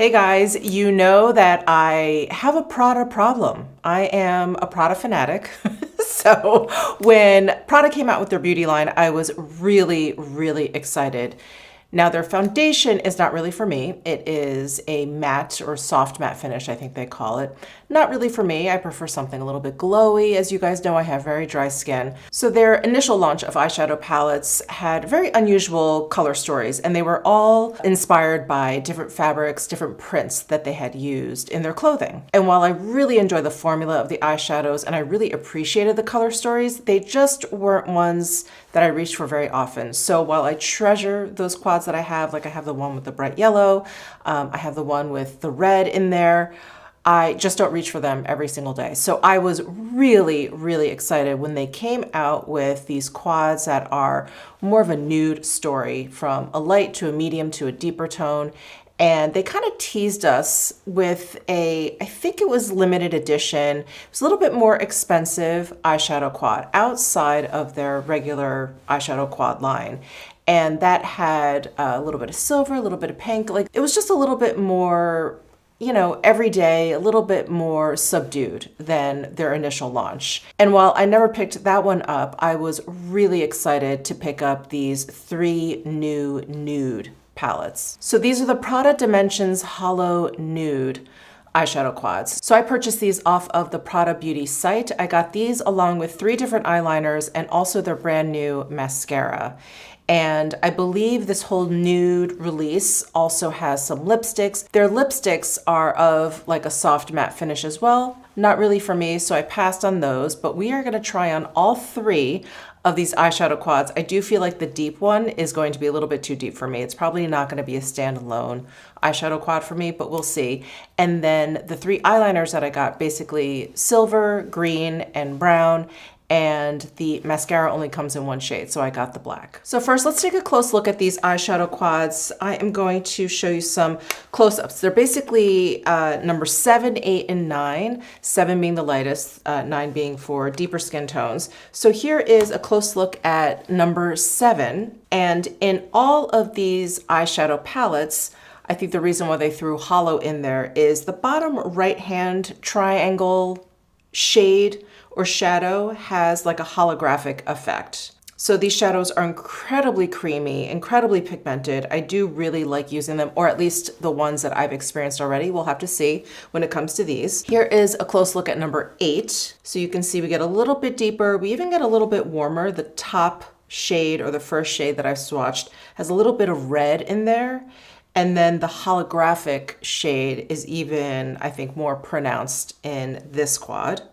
Hey guys, you know that I have a Prada problem. I am a Prada fanatic. So when Prada came out with their beauty line, I was really excited. Now their foundation is not really for me. It is a matte or soft matte finish, I think they call it. Not really for me. I prefer something a little bit glowy. As you guys know, I have very dry skin. So their initial launch of eyeshadow palettes had very unusual color stories, and they were all inspired by different fabrics, different prints that they had used in their clothing. And while I really enjoy the formula of the eyeshadows and I really appreciated the color stories, they just weren't ones that I reached for very often. So while I treasure those quads that I have, like I have the one with the bright yellow, I have the one with the red in there, I just don't reach for them every single day. So I was really excited when they came out with these quads that are more of a nude story, from a light to a medium to a deeper tone. And they kind of teased us with I think it was limited edition. It was a little bit more expensive eyeshadow quad outside of their regular eyeshadow quad line. And that had a little bit of silver, a little bit of pink. Like, it was just a little bit more, you know, everyday, a little bit more subdued than their initial launch. And while I never picked that one up, I was really excited to pick up these 3 new nude palettes. So these are the Prada Dimensions Hollow Nude eyeshadow quads. So I purchased these off of the Prada Beauty site. I got these along with 3 different eyeliners and also their brand new mascara. And I believe this whole nude release also has some lipsticks. Their lipsticks are of like a soft matte finish as well. Not really for me, so I passed on those, but we are gonna try on all 3 of these eyeshadow quads. I do feel like the deep one is going to be a little bit too deep for me. It's probably not gonna be a standalone eyeshadow quad for me, but we'll see. And then the 3 eyeliners that I got, basically silver, green, and brown, and the mascara only comes in 1 shade, so I got the black. So first, let's take a close look at these eyeshadow quads. I am going to show you some close-ups. They're basically number 7, 8, and 9, 7 being the lightest, 9 being for deeper skin tones. So here is a close look at number 7, and in all of these eyeshadow palettes, I think the reason why they threw hollow in there is the bottom right-hand triangle shade or shadow has like a holographic effect. So these shadows are incredibly creamy, incredibly pigmented. I do really like using them, or at least the ones that I've experienced already. We'll have to see when it comes to these. Here is a close look at number 8. So you can see we get a little bit deeper. We even get a little bit warmer. The top shade, or the first shade that I've swatched, has a little bit of red in there. And then the holographic shade is even, I think, more pronounced in this quad.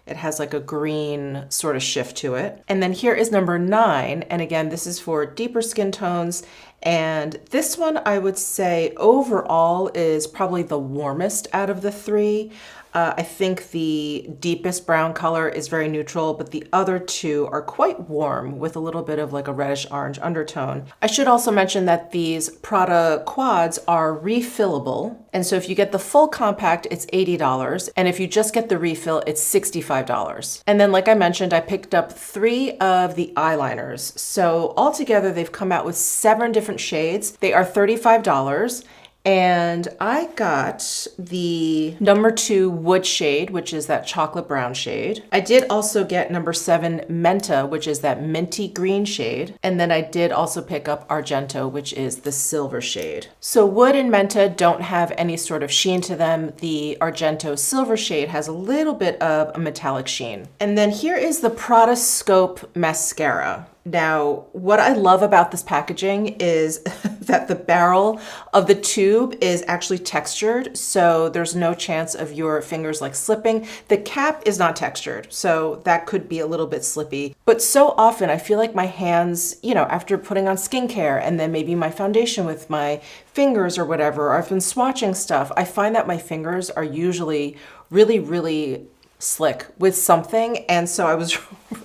It has like a green sort of shift to it. And then here is number 9. And again, this is for deeper skin tones. And this one, I would say overall is probably the warmest out of the 3. I think the deepest brown color is very neutral, but the other 2 are quite warm with a little bit of like a reddish orange undertone. I should also mention that these Prada quads are refillable. And so if you get the full compact, it's $80. And if you just get the refill, it's $65. And then, like I mentioned, I picked up 3 of the eyeliners. So altogether, they've come out with 7 different shades. They are $35. And I got the number 2 wood shade, which is that chocolate brown shade. I did also get number 7 Menta, which is that minty green shade. And then I did also pick up Argento, which is the silver shade. So wood and Menta don't have any sort of sheen to them. The Argento silver shade has a little bit of a metallic sheen. And then here is the Prada Scope Mascara. Now, what I love about this packaging is that the barrel of the tube is actually textured, so there's no chance of your fingers like slipping. The cap is not textured, so that could be a little bit slippy. But so often I feel like my hands, you know, after putting on skincare and then maybe my foundation with my fingers or whatever, or I've been swatching stuff, I find that my fingers are usually really slick with something. And so I was,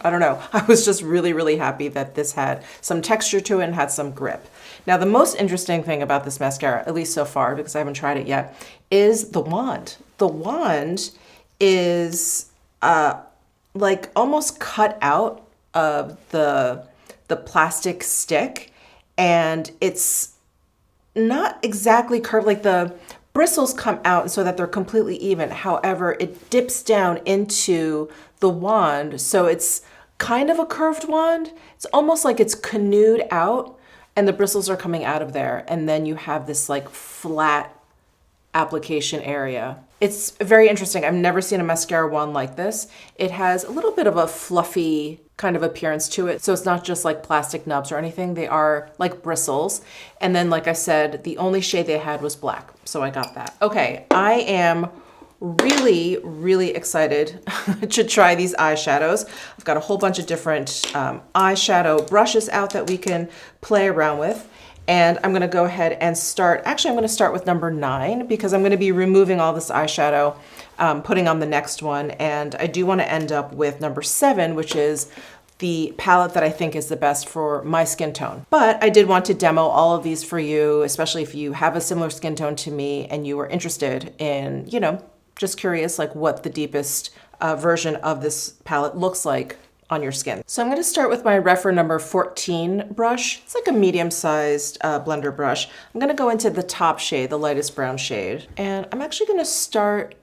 I don't know, I was just really happy that this had some texture to it and had some grip. Now, the most interesting thing about this mascara, at least so far, because I haven't tried it yet, is the wand. The wand is like almost cut out of the plastic stick, and it's not exactly curved. Like the bristles come out so that they're completely even. However, it dips down into the wand, so it's kind of a curved wand. It's almost like it's canoed out and the bristles are coming out of there. And then you have this like flat application area. It's very interesting. I've never seen a mascara wand like this. It has a little bit of a fluffy kind of appearance to it. So it's not just like plastic nubs or anything. They are like bristles. And then, like I said, the only shade they had was black. So I got that. Okay, I am really, really excited to try these eyeshadows. I've got a whole bunch of different eyeshadow brushes out that we can play around with. And I'm gonna go ahead and start, actually I'm gonna start with number 9 because I'm gonna be removing all this eyeshadow, putting on the next one. And I do wanna end up with number 7, which is the palette that I think is the best for my skin tone. But I did want to demo all of these for you, especially if you have a similar skin tone to me and you were interested in, you know, just curious like what the deepest version of this palette looks like on your skin. So I'm going to start with my Refer number 14 brush. It's like a medium-sized blender brush. I'm going to go into the top shade, the lightest brown shade. And I'm actually going to start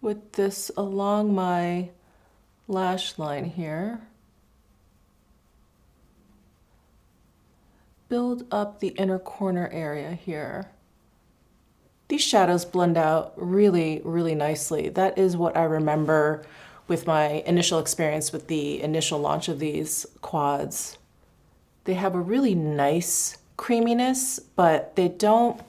with this along my lash line here. Build up the inner corner area here. These shadows blend out really, really nicely. That is what I remember with my initial experience with the initial launch of these quads. They have a really nice creaminess, but they don't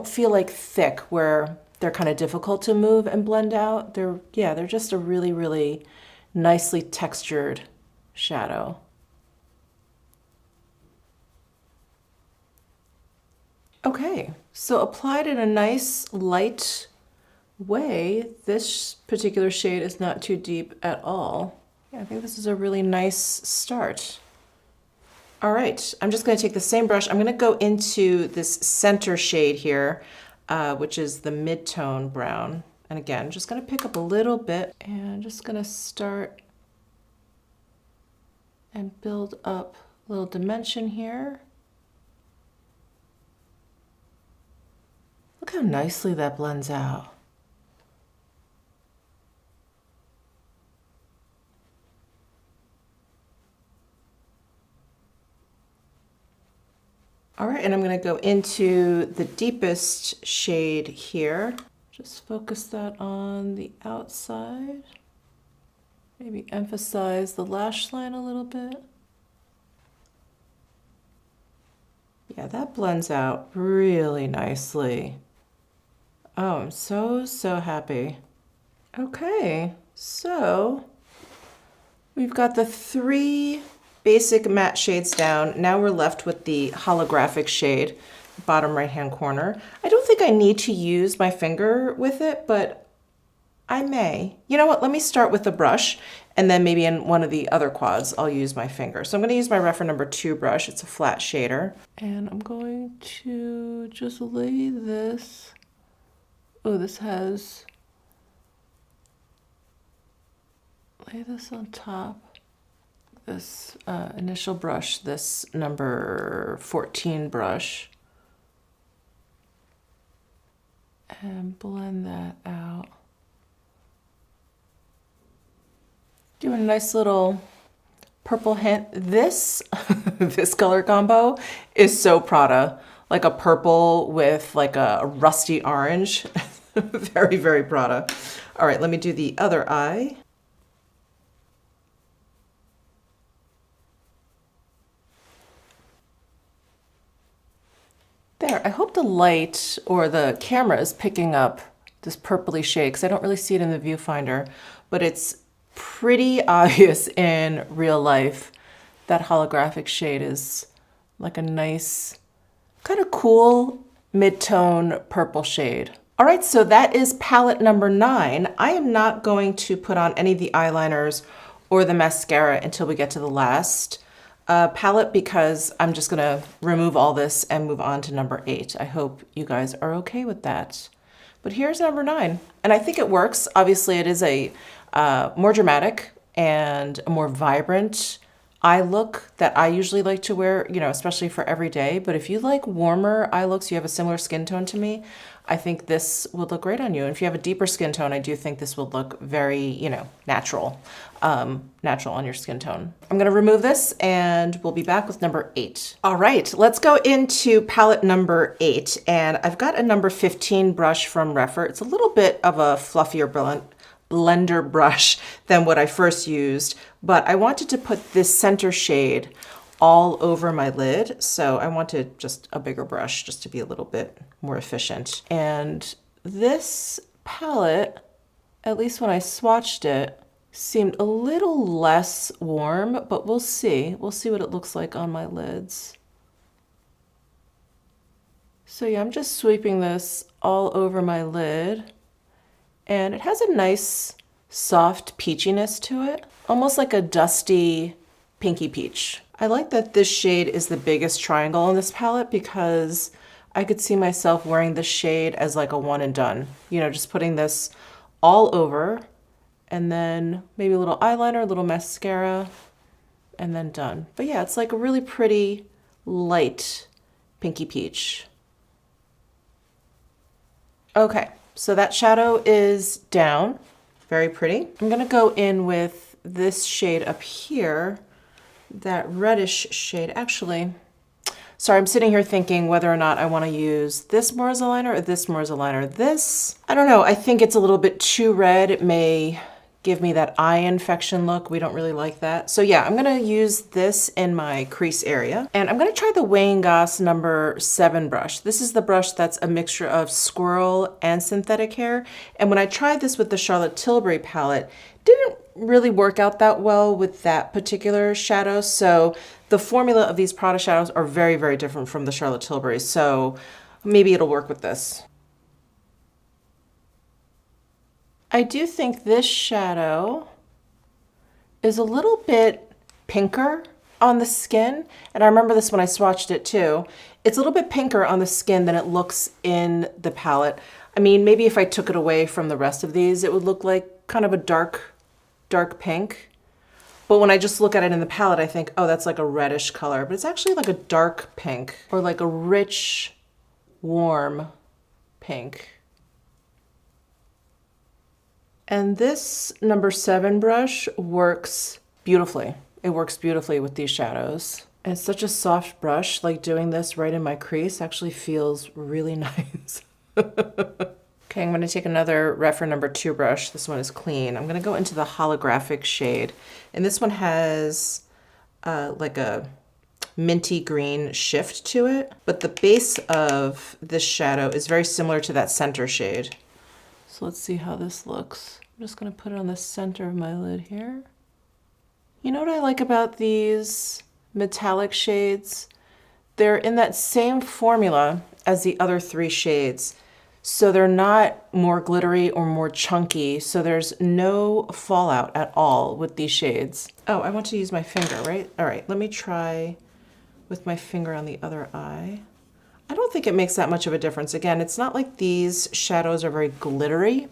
feel like thick where they're kind of difficult to move and blend out. They're just a really, really nicely textured shadow. Okay, so applied in a nice light way. This particular shade is not too deep at all. Yeah, I think this is a really nice start. All right, I'm just gonna take the same brush. I'm gonna go into this center shade here, which is the mid-tone brown. And again, I'm just gonna pick up a little bit and I'm just gonna start and build up a little dimension here. Look how nicely that blends out. All right, and I'm going to go into the deepest shade here. Just focus that on the outside. Maybe emphasize the lash line a little bit. Yeah, that blends out really nicely. Oh, I'm so, so happy. Okay, so we've got the 3 basic matte shades down. Now we're left with the holographic shade, bottom right-hand corner. I don't think I need to use my finger with it, but I may. You know what, let me start with the brush, and then maybe in one of the other quads, I'll use my finger. So I'm gonna use my Refer number 2 brush. It's a flat shader. And I'm going to just lay this. Oh, this has, lay this on top. This initial brush, this number 14 brush, and blend that out. Doing a nice little purple hint. This, this color combo is so Prada, like a purple with like a rusty orange. Very, very Prada. All right, let me do the other eye. There, I hope the light or the camera is picking up this purpley shade because I don't really see it in the viewfinder, but it's pretty obvious in real life. That holographic shade is like a nice, kind of cool mid-tone purple shade. All right, so that is palette number 9. I am not going to put on any of the eyeliners or the mascara until we get to the last palette because I'm just gonna remove all this and move on to number 8. I hope you guys are okay with that. But here's number 9, and I think it works. Obviously, it is a more dramatic and a more vibrant eye look that I usually like to wear, you know, especially for every day. But if you like warmer eye looks, you have a similar skin tone to me, I think this would look great on you. And if you have a deeper skin tone, I do think this would look very, you know, natural, natural on your skin tone. I'm gonna remove this and we'll be back with number 8. All right, let's go into palette number 8. And I've got a number 15 brush from Refer. It's a little bit of a fluffier blender brush than what I first used, but I wanted to put this center shade all over my lid. So I wanted just a bigger brush just to be a little bit more efficient. And this palette, at least when I swatched it, seemed a little less warm, but we'll see. We'll see what it looks like on my lids. So yeah, I'm just sweeping this all over my lid. And it has a nice soft peachiness to it, almost like a dusty pinky peach. I like that this shade is the biggest triangle in this palette because I could see myself wearing this shade as like a one and done. You know, just putting this all over and then maybe a little eyeliner, a little mascara, and then done. But yeah, it's like a really pretty light pinky peach. Okay. So that shadow is down, very pretty. I'm gonna go in with this shade up here, that reddish shade. Actually, sorry, I'm sitting here thinking whether or not I wanna use this more as a liner or this more as a liner. This, I don't know, I think it's a little bit too red. It may give me that eye infection look. We don't really like that. So yeah, I'm gonna use this in my crease area. And I'm gonna try the Wang number 7 brush. This is the brush that's a mixture of squirrel and synthetic hair. And when I tried this with the Charlotte Tilbury palette, didn't really work out that well with that particular shadow. So the formula of these Prada shadows are very, very different from the Charlotte Tilbury. So maybe it'll work with this. I do think this shadow is a little bit pinker on the skin. And I remember this when I swatched it too. It's a little bit pinker on the skin than it looks in the palette. I mean, maybe if I took it away from the rest of these, it would look like kind of a dark pink. But when I just look at it in the palette, I think, oh, that's like a reddish color. But it's actually like a dark pink or like a rich, warm pink. And this number 7 brush works beautifully. It works beautifully with these shadows. And it's such a soft brush, like doing this right in my crease actually feels really nice. Okay, I'm gonna take another Refer number 2 brush. This one is clean. I'm gonna go into the holographic shade. And this one has like a minty green shift to it. But the base of this shadow is very similar to that center shade. So let's see how this looks. I'm just gonna put it on the center of my lid here. You know what I like about these metallic shades? They're in that same formula as the other 3 shades. So they're not more glittery or more chunky. So there's no fallout at all with these shades. Oh, I want to use my finger, right? All right, let me try with my finger on the other eye. I don't think it makes that much of a difference. Again, it's not like these shadows are very glittery.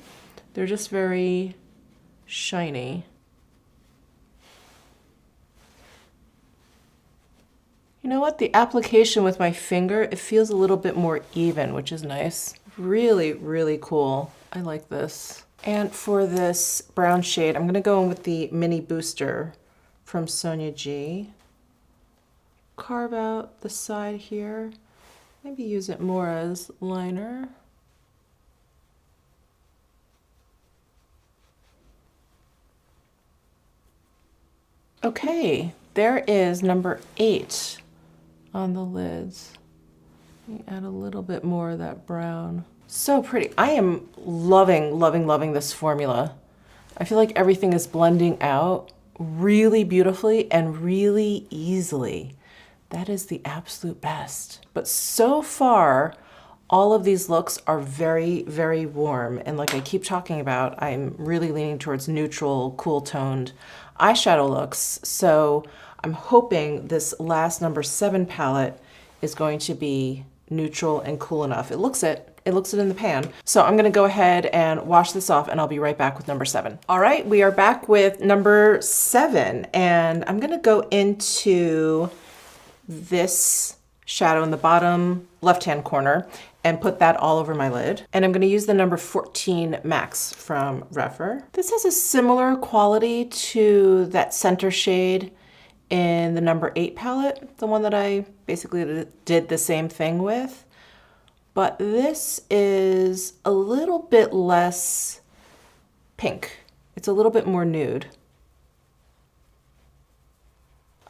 They're just very shiny. You know what? The application with my finger, it feels a little bit more even, which is nice. Really, really cool. I like this. And for this brown shade, I'm gonna go in with the Mini Booster from Sonia G. Carve out the side here. Maybe use it more as liner. Okay, there is number 8 on the lids. Let me add a little bit more of that brown. So pretty. I am loving, loving, loving this formula. I feel like everything is blending out really beautifully and really easily. That is the absolute best. But so far, all of these looks are very, very warm. And like I keep talking about, I'm really leaning towards neutral, cool toned eyeshadow looks. So I'm hoping this last number 7 palette is going to be neutral and cool enough. It looks it. it looks it in the pan. So I'm gonna go ahead and wash this off and I'll be right back with number 7. All right, we are back with number 7 and I'm gonna go into this shadow in the bottom left-hand corner and put that all over my lid. And I'm gonna use the number 14 Max from Refer. This has a similar quality to that center shade in the number 8 palette, the one that I basically did the same thing with. But this is a little bit less pink. It's a little bit more nude.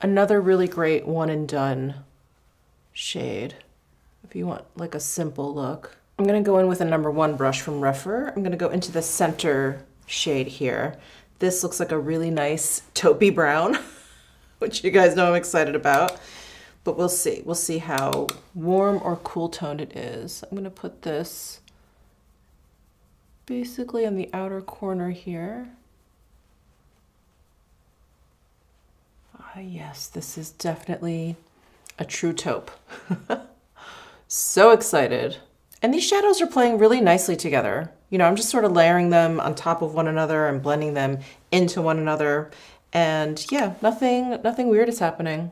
Another really great one and done shade if you want like a simple look. I'm gonna go in with a number 1 brush from Refer. I'm gonna go into the center shade here. This looks like a really nice taupey brown, which you guys know I'm excited about. But we'll see. We'll see how warm or cool toned it is. I'm gonna put this basically on the outer corner here. Ah, yes, this is definitely a true taupe. So excited. And these shadows are playing really nicely together. You know, I'm just sort of layering them on top of one another and blending them into one another. And yeah, nothing weird is happening.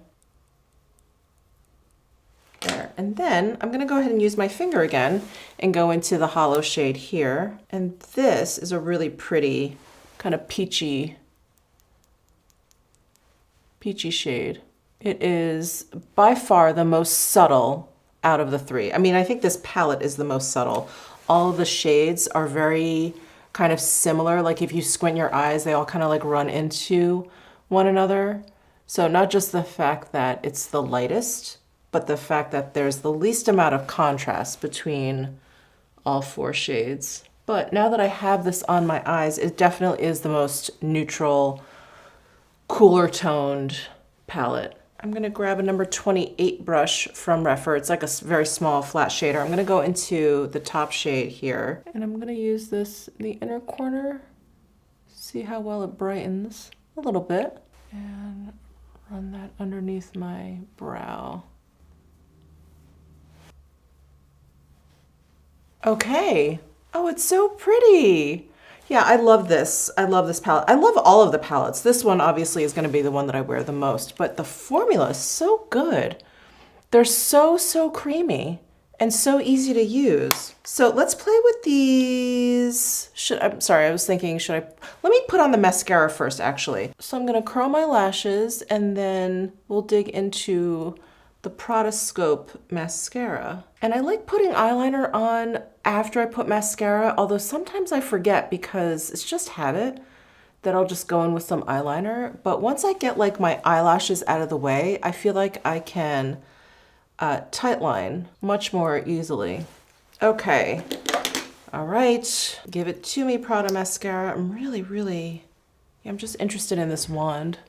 There. And then I'm gonna go ahead and use my finger again and go into the hollow shade here. And this is a really pretty kind of peachy shade. It is by far the most subtle out of the 3. I mean, I think this palette is the most subtle. All of the shades are very kind of similar. Like if you squint your eyes, they all kind of like run into one another. So not just the fact that it's the lightest, but the fact that there's the least amount of contrast between all 4 shades. But now that I have this on my eyes, it definitely is the most neutral, cooler toned palette. I'm gonna grab a number 28 brush from Refer. It's like a very small flat shader. I'm gonna go into the top shade here, and I'm gonna use this in the inner corner. See how well it brightens a little bit. And run that underneath my brow. Okay. Oh, it's so pretty. Yeah, I love this. I love this palette. I love all of the palettes. This one obviously is going to be the one that I wear the most, but the formula is so good. They're so creamy and so easy to use. So let's play with these. I'm sorry, I was thinking, let me put on the mascara first actually. So I'm going to curl my lashes and then we'll dig into the PRADA Scope mascara. And I like putting eyeliner on after I put mascara, although sometimes I forget because it's just habit that I'll just go in with some eyeliner. But once I get like my eyelashes out of the way, I feel like I can tightline much more easily. Okay, all right, give it to me, PRADA mascara. I'm just interested in this wand.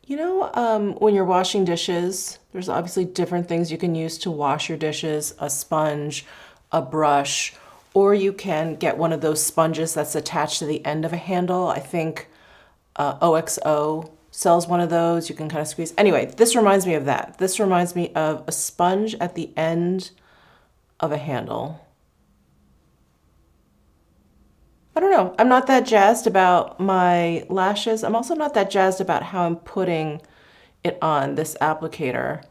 You know, when you're washing dishes, there's obviously different things you can use to wash your dishes, a sponge, a brush, or you can get one of those sponges that's attached to the end of a handle. I think OXO sells one of those. You can kind of squeeze. Anyway, this reminds me of that. This reminds me of a sponge at the end of a handle. I don't know. I'm not that jazzed about my lashes. I'm also not that jazzed about how I'm putting it on this applicator.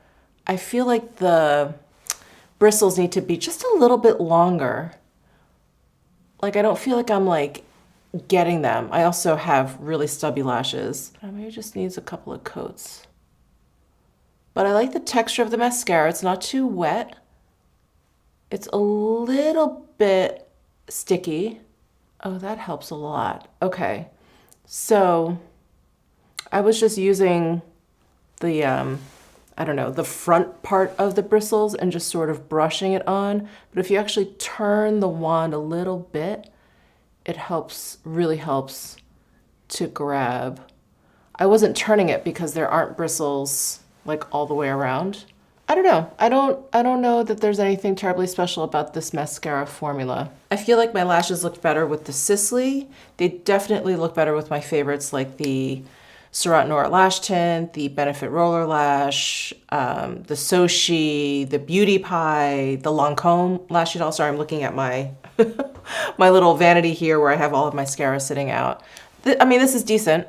I feel like the bristles need to be just a little bit longer. Like I don't feel like I'm like getting them. I also have really stubby lashes. Maybe it just needs a couple of coats. But I like the texture of the mascara. It's not too wet. It's a little bit sticky. Oh, that helps a lot. Okay, so I was just using the, I don't know, the front part of the bristles and just sort of brushing it on. But if you actually turn the wand a little bit, it helps, really helps to grab. I wasn't turning it because there aren't bristles like all the way around. I don't know. I don't know that there's anything terribly special about this mascara formula. I feel like my lashes look better with the Sisley. They definitely look better with my favorites like the Surratt Nora Lash Tint, the Benefit Roller Lash, the Soshi, the Beauty Pie, the Lancome Lash Sheet. Sorry, I'm looking at my my little vanity here where I have all of my mascara sitting out. I mean, this is decent.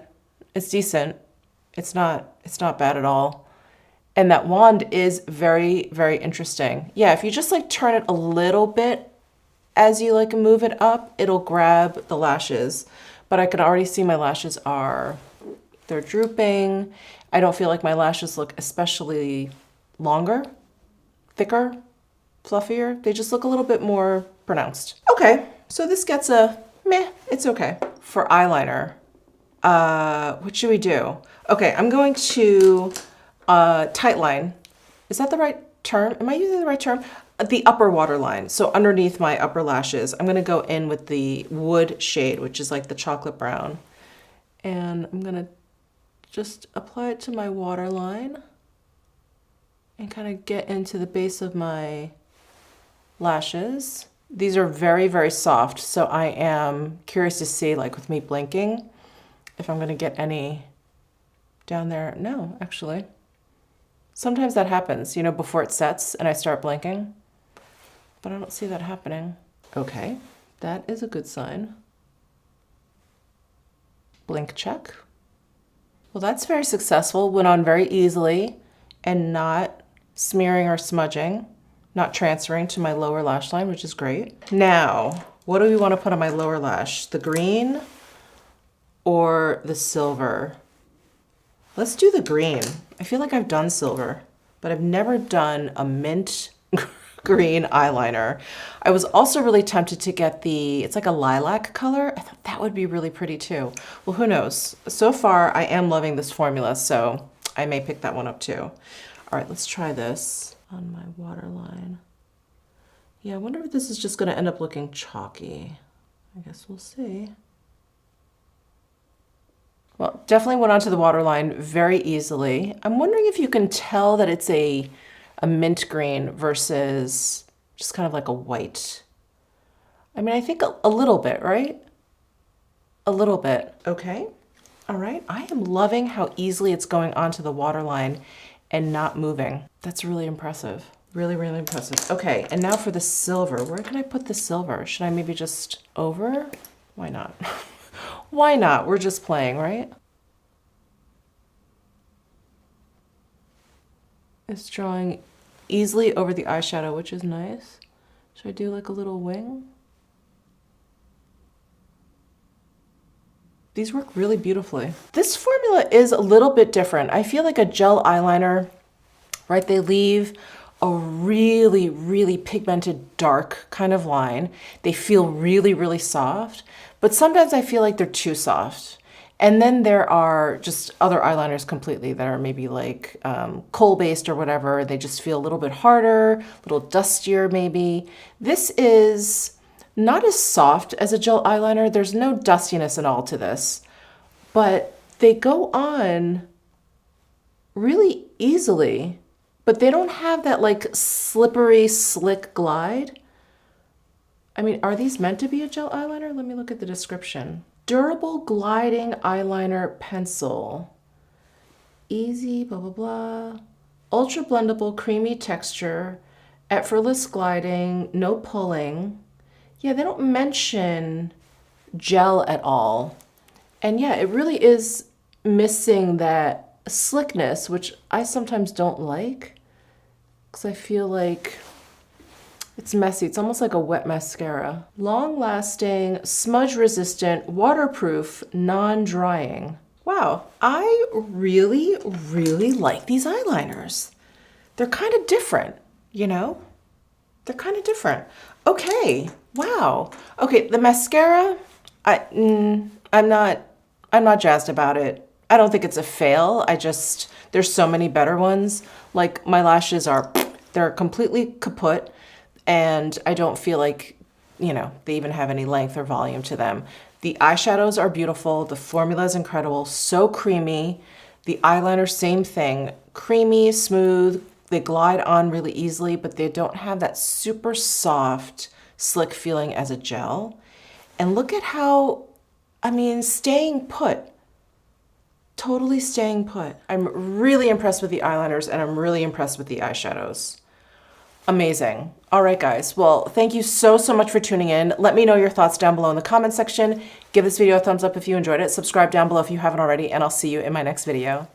It's decent. It's not bad at all. And that wand is very, very interesting. Yeah, if you just like turn it a little bit as you like move it up, it'll grab the lashes. But I can already see my lashes they're drooping. I don't feel like my lashes look especially longer, thicker, fluffier. They just look a little bit more pronounced. Okay, so this gets a meh, it's okay. For eyeliner, what should we do? Okay, I'm going to tight line. Is that the right term? Am I using the right term? The upper waterline. So underneath my upper lashes, I'm gonna go in with the Wood shade, which is like the chocolate brown. And I'm gonna just apply it to my waterline and kind of get into the base of my lashes. These are very, very soft. So I am curious to see, like with me blinking, if I'm gonna get any down there. No, actually. Sometimes that happens, you know, before it sets and I start blinking, but I don't see that happening. Okay, that is a good sign. Blink check. Well, that's very successful. Went on very easily and not smearing or smudging, not transferring to my lower lash line, which is great. Now, what do we want to put on my lower lash? The green or the silver? Let's do the green. I feel like I've done silver, but I've never done a mint green eyeliner. I was also really tempted to get it's like a lilac color. I thought that would be really pretty too. Well, who knows? So far, I am loving this formula, so I may pick that one up too. All right, let's try this on my waterline. Yeah, I wonder if this is just gonna end up looking chalky. I guess we'll see. Well, definitely went onto the waterline very easily. I'm wondering if you can tell that it's a mint green versus just kind of like a white. I mean, I think a little bit, right? A little bit. Okay. All right. I am loving how easily it's going onto the waterline and not moving. That's really impressive. Really, really impressive. Okay. And now for the silver. Where can I put the silver? Should I maybe just over? Why not? Why not? We're just playing, right? It's drawing easily over the eyeshadow, which is nice. Should I do like a little wing? These work really beautifully. This formula is a little bit different. I feel like a gel eyeliner, right? They leave a really, really pigmented dark kind of line. They feel really, really soft, but sometimes I feel like they're too soft. And then there are just other eyeliners completely that are maybe like kohl-based or whatever. They just feel a little bit harder, a little dustier maybe. This is not as soft as a gel eyeliner. There's no dustiness at all to this, but they go on really easily, but they don't have that like slippery, slick glide. I mean, are these meant to be a gel eyeliner? Let me look at the description. Durable gliding eyeliner pencil. Easy, blah, blah, blah. Ultra blendable, creamy texture, effortless gliding, no pulling. Yeah, they don't mention gel at all. And yeah, it really is missing that slickness, which I sometimes don't like, because I feel like it's messy. It's almost like a wet mascara. Long-lasting, smudge-resistant, waterproof, non-drying. Wow, I really, really like these eyeliners. They're kind of different, you know? They're kind of different. Okay, wow. Okay, the mascara, I'm not jazzed about it. I don't think it's a fail. There's so many better ones. Like my lashes they're completely kaput. And I don't feel like, you know, they even have any length or volume to them. The eyeshadows are beautiful. The formula is incredible. So creamy. The eyeliner, same thing. Creamy, smooth. They glide on really easily, but they don't have that super soft, slick feeling as a gel. And look at how, I mean, staying put. totally staying put. I'm really impressed with the eyeliners and I'm really impressed with the eyeshadows. Amazing. All right, guys. Well, thank you so much for tuning in. Let me know your thoughts down below in the comment section. Give this video a thumbs up if you enjoyed it. Subscribe down below if you haven't already, and I'll see you in my next video.